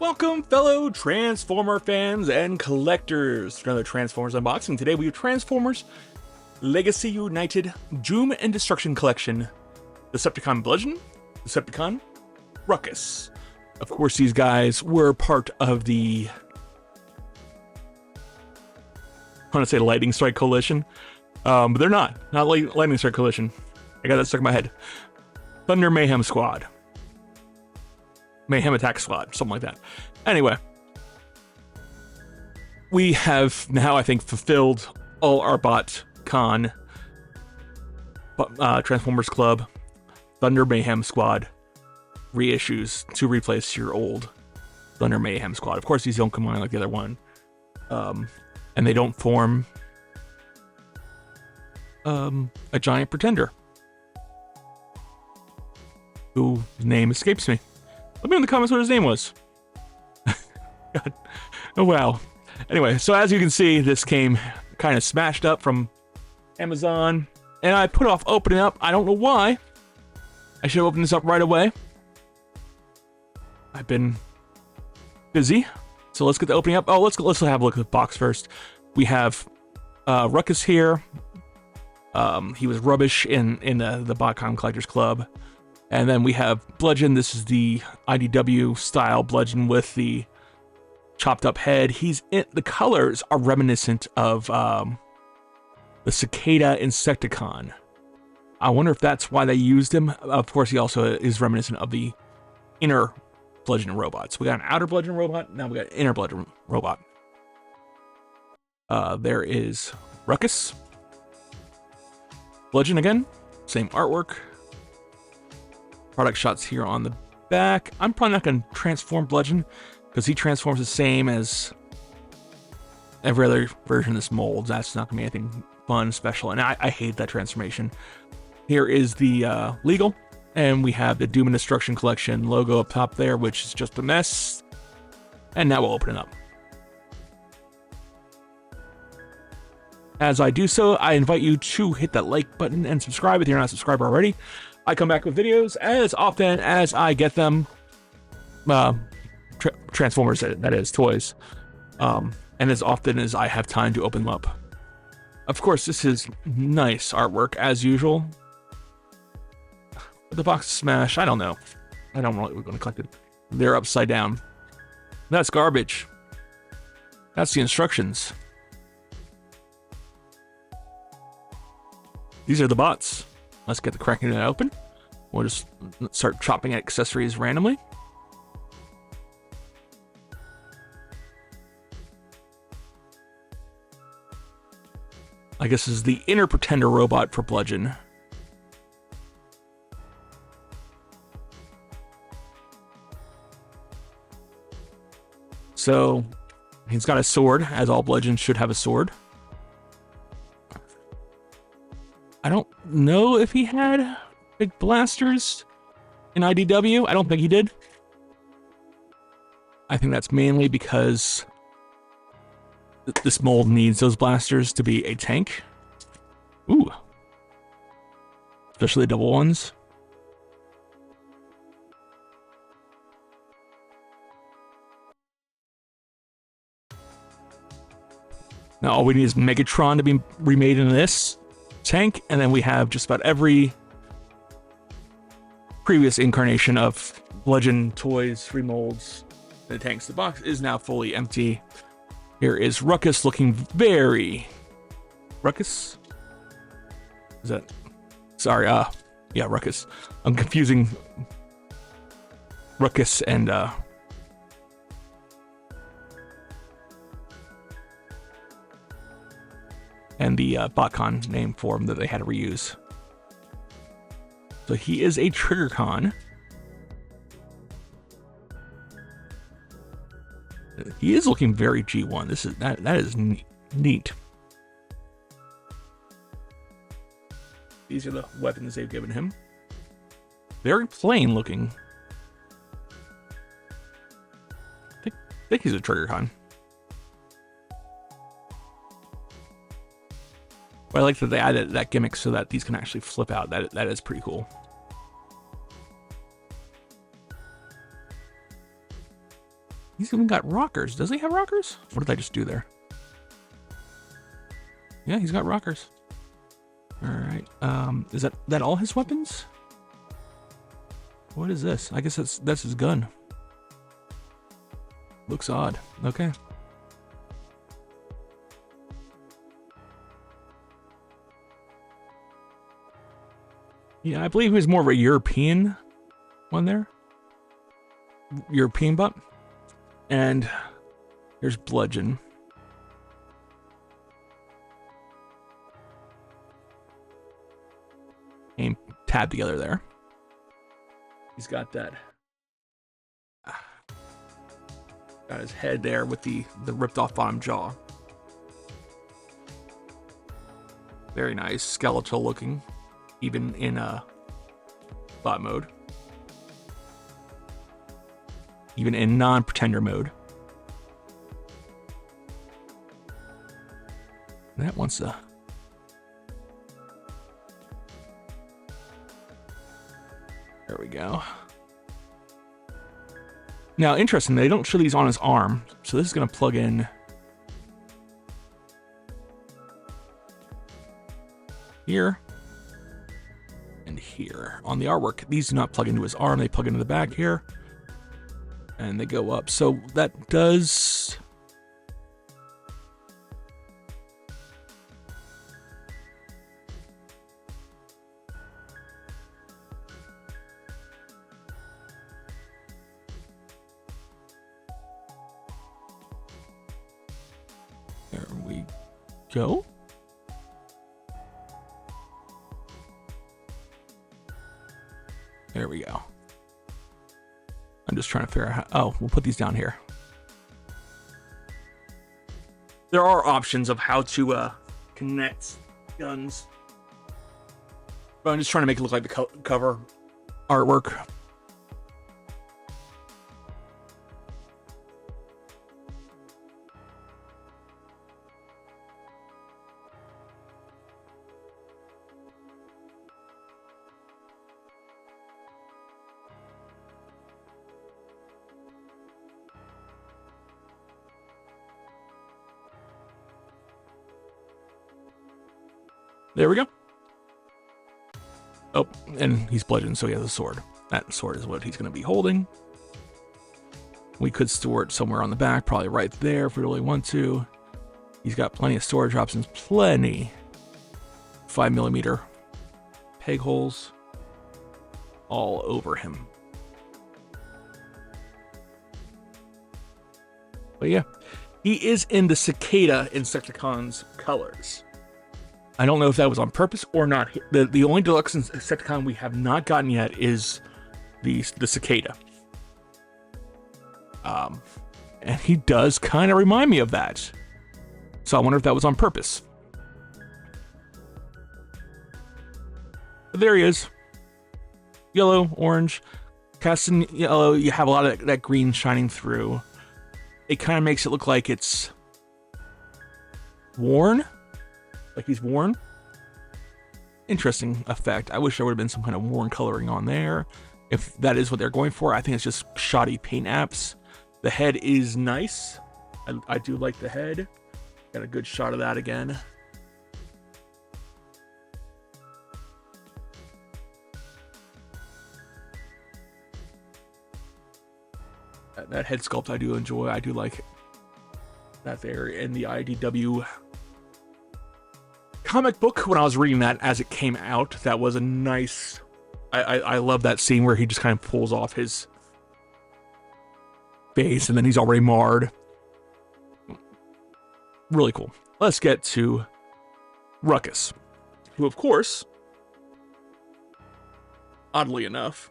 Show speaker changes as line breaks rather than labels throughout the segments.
Welcome, fellow Transformer fans and collectors, to another Transformers unboxing. Today we have Transformers Legacy United Doom and Destruction Collection, Decepticon Bludgeon, Decepticon Ruckus. Of course, these guys were part of the, I want to say Lightning Strike Coalition, but they're not Lightning Strike Coalition. I got that stuck in my head. Thunder Mayhem Squad. Mayhem Attack Squad, something like that. Anyway, we have now, I think, fulfilled all our BotCon Transformers Club Thunder Mayhem Squad reissues to replace your old Thunder Mayhem Squad. Of course, these don't combine like the other one, and they don't form a giant pretender whose name escapes me. Let me know in the comments what his name was. God. Oh, wow. Anyway, so as you can see, this came kind of smashed up from Amazon, and I put off opening up. I don't know why. I should have opened this up right away. I've been busy, so let's get the opening up. Oh, let's have a look at the box first. We have Ruckus here. He was rubbish in the BotCon Collectors Club. And then we have Bludgeon. This is the IDW style Bludgeon with the chopped up head. The colors are reminiscent of the Cicada Insecticon. I wonder if that's why they used him. Of course, he also is reminiscent of the inner Bludgeon robot. So we got an outer Bludgeon robot. Now we got an inner Bludgeon robot. There is Ruckus. Bludgeon again. Same artwork. Product shots here on the back. I'm probably not going to transform Bludgeon because he transforms the same as every other version of this mold. That's not going to be anything fun, special, and I hate that transformation. Here is the legal, and we have the Doom and Destruction Collection logo up top there, which is just a mess. And now we'll open it up. As I do so, I invite you to hit that like button and subscribe if you're not a subscriber already. I come back with videos as often as I get them. Transformers, that is, toys. And as often as I have time to open them up. Of course, this is nice artwork, as usual. The box is smashed. I don't know. I don't know what we're going to collect it. They're upside down. That's garbage. That's the instructions. These are the bots. Let's get the cracking it open. We'll just start chopping accessories randomly. I guess this is the inner pretender robot for Bludgeon. So he's got a sword, as all Bludgeons should have a sword. I don't know if he had big blasters in IDW. I don't think he did. I think that's mainly because this mold needs those blasters to be a tank. Ooh. Especially the double ones. Now all we need is Megatron to be remade in this tank, and then we have just about every previous incarnation of Bludgeon toys, remolds, the tanks. The box is now fully empty. Here is Ruckus looking very... Ruckus? Is that... Sorry, yeah, Ruckus. I'm confusing Ruckus and, the BotCon name for him that they had to reuse. So he is a TRIGGERCON. He is looking very G1. This is that is neat. These are the weapons they've given him. Very plain looking. I think he's a TRIGGERCON. But I like that they added that gimmick so that these can actually flip out. That is pretty cool. He's even got rockers. Does he have rockers? What did I just do there? Yeah, he's got rockers. All right. Is that all his weapons? What is this? I guess that's his gun. Looks odd. Okay. Yeah, I believe he was more of a European one there. European butt. And there's Bludgeon. Aim tab together there. He's got that. Got his head there with the ripped off bottom jaw. Very nice, skeletal looking, even in bot mode. Even in non-pretender mode. That wants to. There we go. Now, interesting, they don't show these on his arm, so this is going to plug in here and here. On the artwork, these do not plug into his arm, they plug into the back here, and they go up. So that does... There we go. There we go. I'm just trying to figure out how... Oh, we'll put these down here. There are options of how to connect guns. But I'm just trying to make it look like the cover artwork. There we go. Oh, and he's bludgeoned, so he has a sword. That sword is what he's going to be holding. We could store it somewhere on the back, probably right there if we really want to. He's got plenty of storage options, plenty. 5mm peg holes all over him. But yeah, he is in the Cicada Insecticon's colors. I don't know if that was on purpose or not. The only deluxe Insecticon we have not gotten yet is the Cicada. And he does kind of remind me of that. So I wonder if that was on purpose. But there he is. Yellow, orange. Cast in yellow, you have a lot of that green shining through. It kind of makes it look like it's worn. Like he's worn. Interesting effect. I wish there would have been some kind of worn coloring on there. If that is what they're going for, I think it's just shoddy paint apps. The head is nice. I do like the head. Got a good shot of that again. That head sculpt I do enjoy. I do like that there in the IDW comic book. When I was reading that as it came out, that was a nice... I love that scene where he just kind of pulls off his face and then he's already marred. Really cool. Let's get to Ruckus, who of course, oddly enough,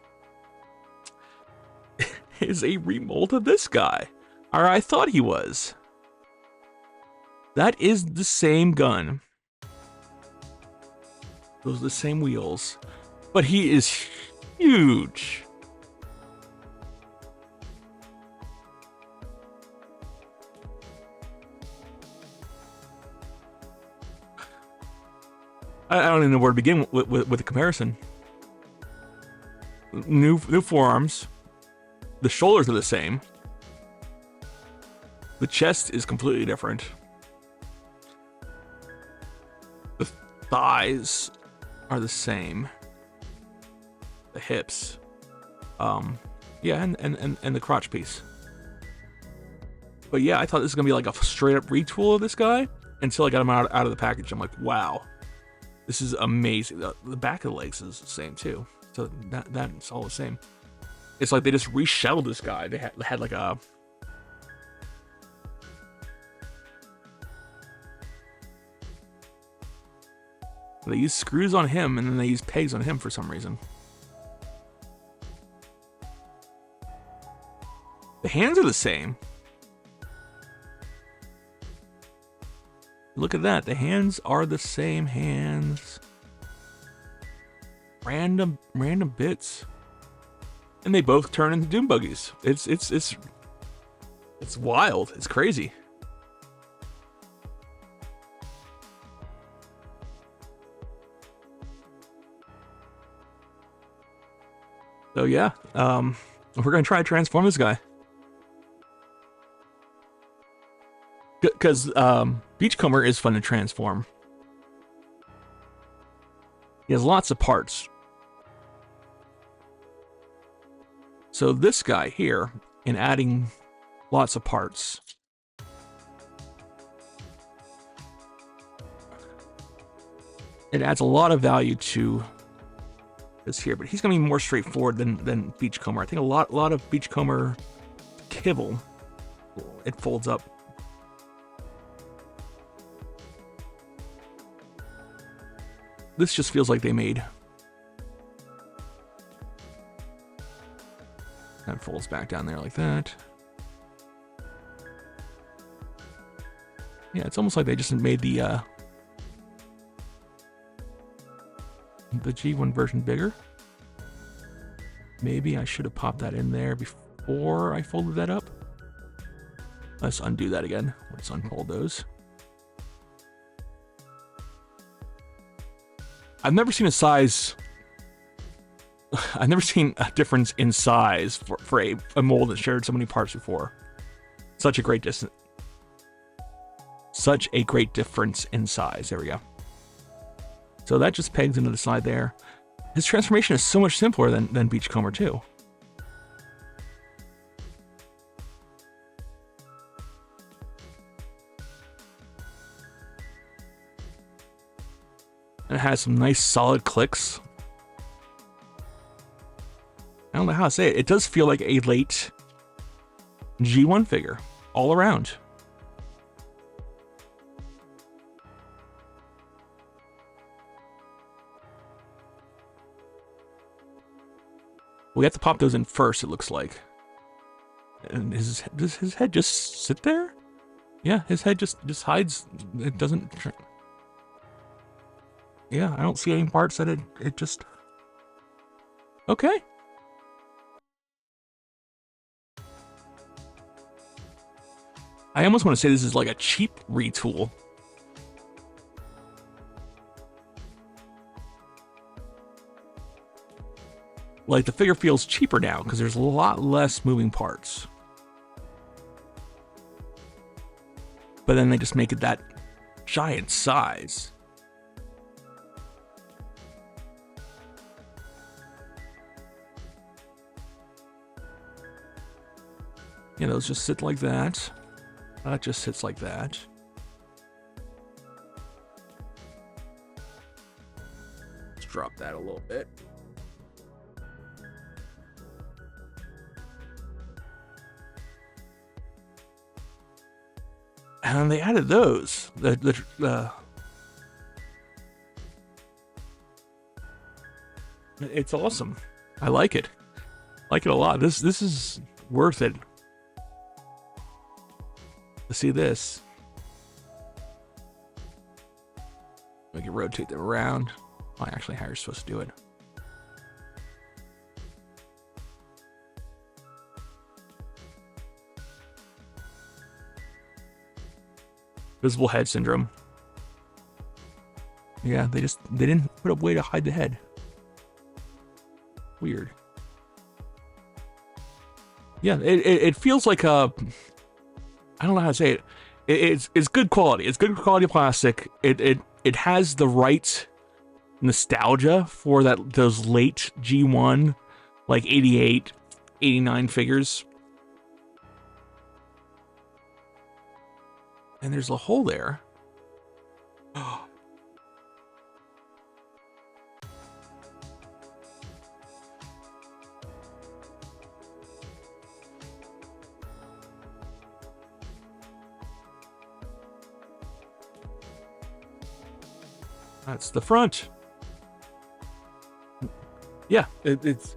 is a remold of this guy. Or I thought he was. That is the same gun. Those are the same wheels. But he is huge. I don't even know where to begin with the comparison. New forearms. The shoulders are the same. The chest is completely different. The thighs are the same. The hips. Yeah, and the crotch piece. But yeah, I thought this was gonna be like a straight up retool of this guy until I got him out of the package. I'm like, wow, this is amazing. The back of the legs is the same too. So that's all the same. It's like they just reshelled this guy. They had like a they used screws on him and then they used pegs on him for some reason. The hands are the same. Look at that. The hands are the same hands. Random bits. And they both turn into doom buggies. It's wild. It's crazy. So yeah, we're gonna try to transform this guy. Because Beachcomber is fun to transform. He has lots of parts. So this guy here, in adding lots of parts, it adds a lot of value to this here, but he's gonna be more straightforward than Beachcomber. I think a lot of Beachcomber kibble, it folds up. This just feels like they made. That folds back down there like that. Yeah, it's almost like they just made the G1 version bigger. Maybe I should have popped that in there before I folded that up. Let's undo that again. Let's unfold those. I've never seen a difference in size for a mold that shared so many parts before. Such a great difference in size. There we go. So that just pegs into the side there. His transformation is so much simpler than Beachcomber too. And it has some nice solid clicks. I don't know how to say it. It does feel like a late G1 figure all around. We have to pop those in first, it looks like. And does his head just sit there? Yeah, his head just hides. It doesn't. Yeah, I don't see any parts that it just. Okay. I almost want to say this is like a cheap retool. Like the figure feels cheaper now because there's a lot less moving parts. But then they just make it that giant size. Yeah, those just sit like that. That just sits like that. Let's drop that a little bit. And they added those. It's awesome. I like it. I like it a lot. This is worth it. To see this. We can rotate them around. Oh, actually, how you're supposed to do it. Visible head syndrome. Yeah, they didn't put a way to hide the head. Weird. Yeah, it feels like a. I don't know how to say it. It's good quality. It's good quality plastic. It has the right nostalgia for those late G1, like 88, 89 figures. And there's a hole there. That's the front. Yeah, it's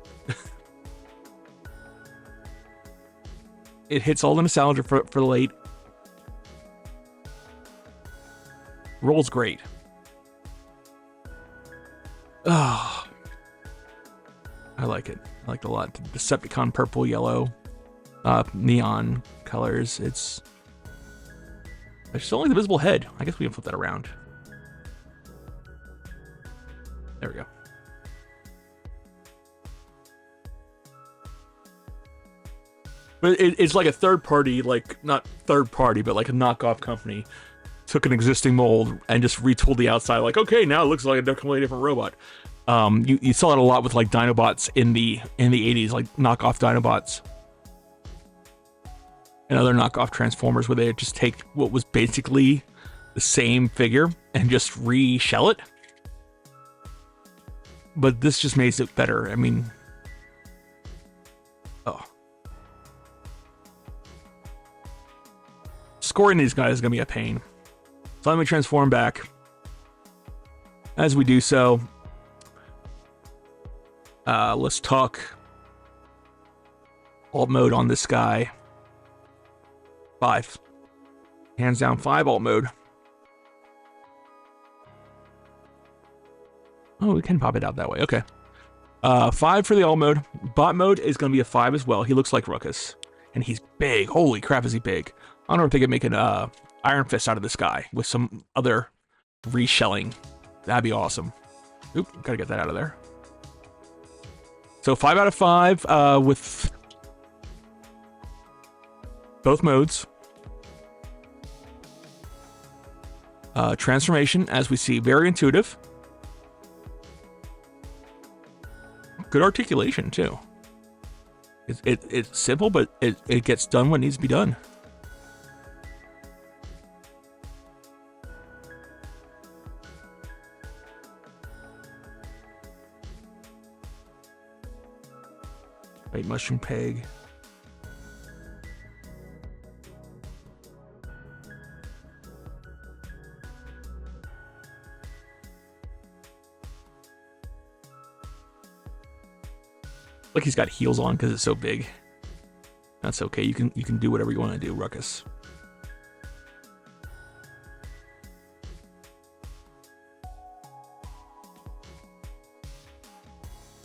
it hits all the nostalgia for late. Rolls great. Oh, I like it. I like it a lot. Decepticon purple, yellow, neon colors. It's only the visible head. I guess we can flip that around. There we go. But it's like a third party, like not third party, but like a knockoff company took an existing mold and just retooled the outside. Like, okay, now it looks like a completely different robot. You saw it a lot with like Dinobots in the 80s, like knockoff Dinobots and other knockoff Transformers, where they just take what was basically the same figure and just reshell it. But this just makes it better. I mean, oh. Scoring these guys is going to be a pain. So let me transform back. As we do so, let's talk alt mode on this guy. 5. Hands down 5 alt mode. Oh, we can pop it out that way. Okay. 5 for the alt mode. Bot mode is going to be a 5 as well. He looks like Ruckus. And he's big. Holy crap, is he big. I don't know if they could make an Iron Fist out of this guy with some other reshelling. That'd be awesome. Oop, gotta get that out of there. So 5 out of 5 with both modes. Transformation, as we see, very intuitive. Good articulation, too. It's simple, but it gets done what needs to be done. White mushroom peg. Like he's got heels on because it's so big. That's okay. You can do whatever you want to do, Ruckus.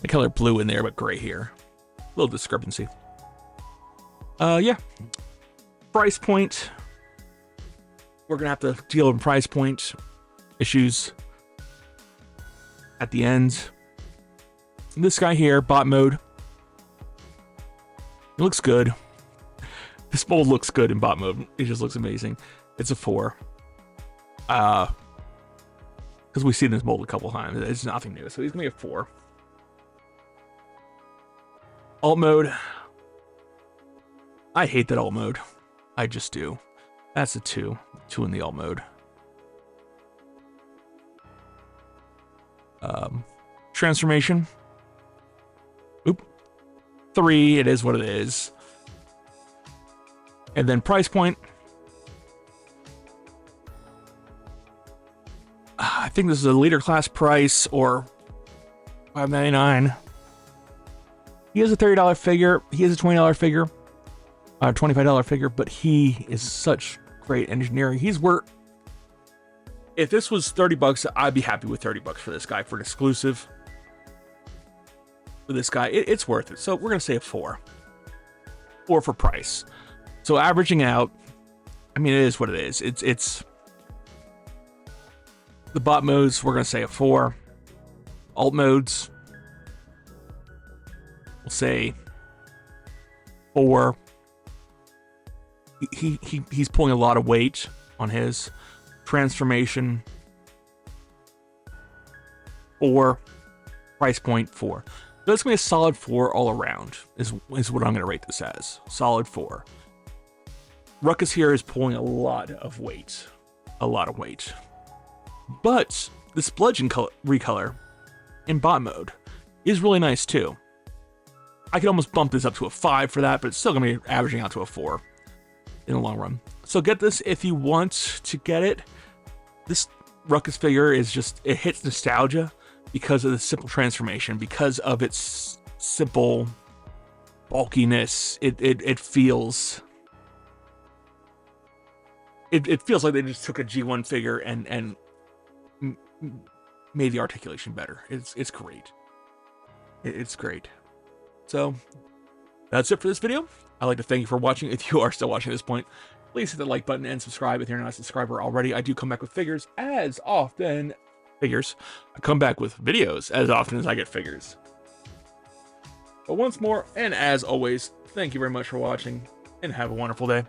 The color blue in there, but gray here. A little discrepancy. Yeah. Price point. We're gonna have to deal with price point issues at the end. This guy here, bot mode. It looks good. This mold looks good in bot mode. It just looks amazing. It's a 4. Because we've seen this mold a couple times. It's nothing new, so he's gonna be a 4. Alt mode. I hate that alt mode. I just do. That's a 2. 2 in the alt mode. Transformation. Oop. 3. It is what it is. And then price point. I think this is a leader class price or $5.99. He has a $30 figure. He has a $20 figure. $25 figure, but he is such great engineering. He's worth. If this was $30, I'd be happy with $30 for this guy for an exclusive. For this guy, it's worth it. So we're gonna say a 4. 4 for price. So averaging out, I mean, it is what it is. It's the bot modes. We're gonna say a 4. Alt modes. We'll say 4. he's pulling a lot of weight on his transformation. 4, price point 4. So it's gonna be a solid 4 all around. Is what I'm gonna rate this as. Solid 4. Ruckus here is pulling a lot of weight, but this Bludgeon recolor in bot mode is really nice too. I could almost bump this up to a 5 for that, but it's still gonna be averaging out to a 4 in the long run. So get this if you want to get it. This Ruckus figure is just, it hits nostalgia because of the simple transformation, because of its simple bulkiness. It feels like they just took a G1 figure and made the articulation better. It's great. It's great. So that's it for this video. I'd like to thank you for watching. If you are still watching at this point, please hit the like button and subscribe if you're not a subscriber already. I do come back with figures as often. I come back with videos as often as I get figures. But once more, and as always, thank you very much for watching, and have a wonderful day.